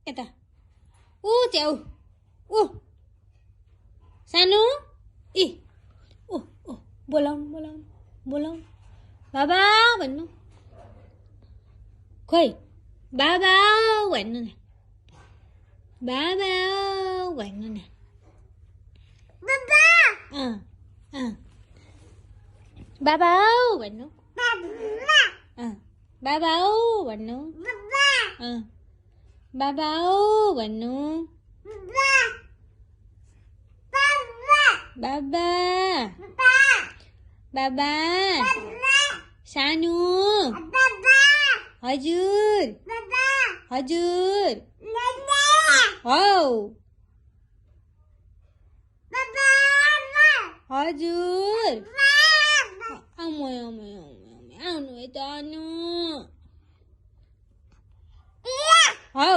यता ऊ च्याउ ऊ सानो इ ओ ओ बोलाउनु बोलाउनु बोलाउनु बाबा भन्नु खोइ बाबा भन्नु न बाबा भन्नु न बाबा बाबा भन्नु बाबा भन्नु बाबा भन्नु बाबा बाबा सानो हजुर हजुर हौ हजुर आउनु है त आउनु हौ